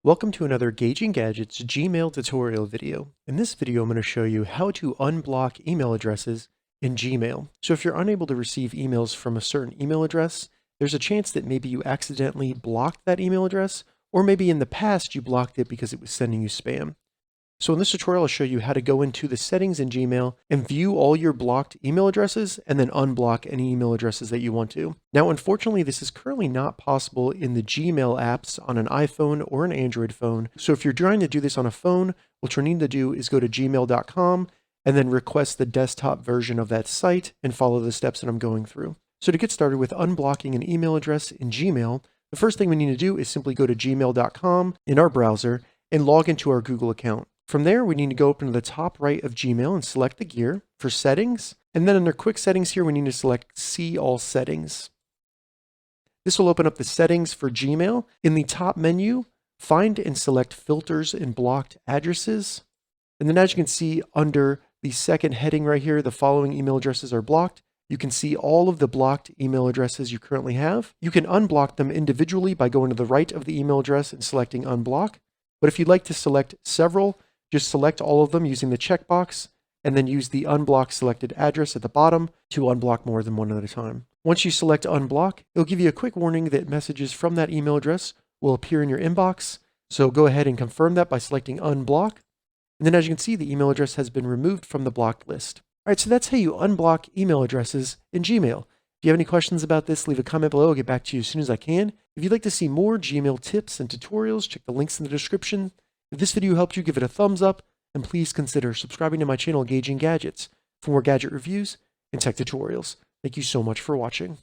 Welcome to another Gauging Gadgets Gmail tutorial video. In this video, I'm going to show you how to unblock email addresses in Gmail. So if you're unable to receive emails from a certain email address, there's a chance that maybe you accidentally blocked that email address, or maybe in the past you blocked it because it was sending you spam. So in this tutorial, I'll show you how to go into the settings in Gmail and view all your blocked email addresses and then unblock any email addresses that you want to. Now, unfortunately, this is currently not possible in the Gmail apps on an iPhone or an Android phone. So if you're trying to do this on a phone, what you'll need to do is go to gmail.com and then request the desktop version of that site and follow the steps that I'm going through. So to get started with unblocking an email address in Gmail, the first thing we need to do is simply go to gmail.com in our browser and log into our Google account. From there, we need to go up into the top right of Gmail and select the gear for settings. And then under quick settings here, we need to select see all settings. This will open up the settings for Gmail. In the top menu, find and select filters and blocked addresses. And then as you can see under the second heading right here, the following email addresses are blocked. You can see all of the blocked email addresses you currently have. You can unblock them individually by going to the right of the email address and selecting unblock. But if you'd like to select several, just select all of them using the checkbox and then use the unblock selected address at the bottom to unblock more than one at a time. Once you select unblock, it'll give you a quick warning that messages from that email address will appear in your inbox. So go ahead and confirm that by selecting unblock. And then as you can see, the email address has been removed from the blocked list. All right, so that's how you unblock email addresses in Gmail. If you have any questions about this, leave a comment below. I'll get back to you as soon as I can. If you'd like to see more Gmail tips and tutorials, check the links in the description. If this video helped you, give it a thumbs up, and please consider subscribing to my channel, Gauging Gadgets, for more gadget reviews and tech tutorials. Thank you so much for watching.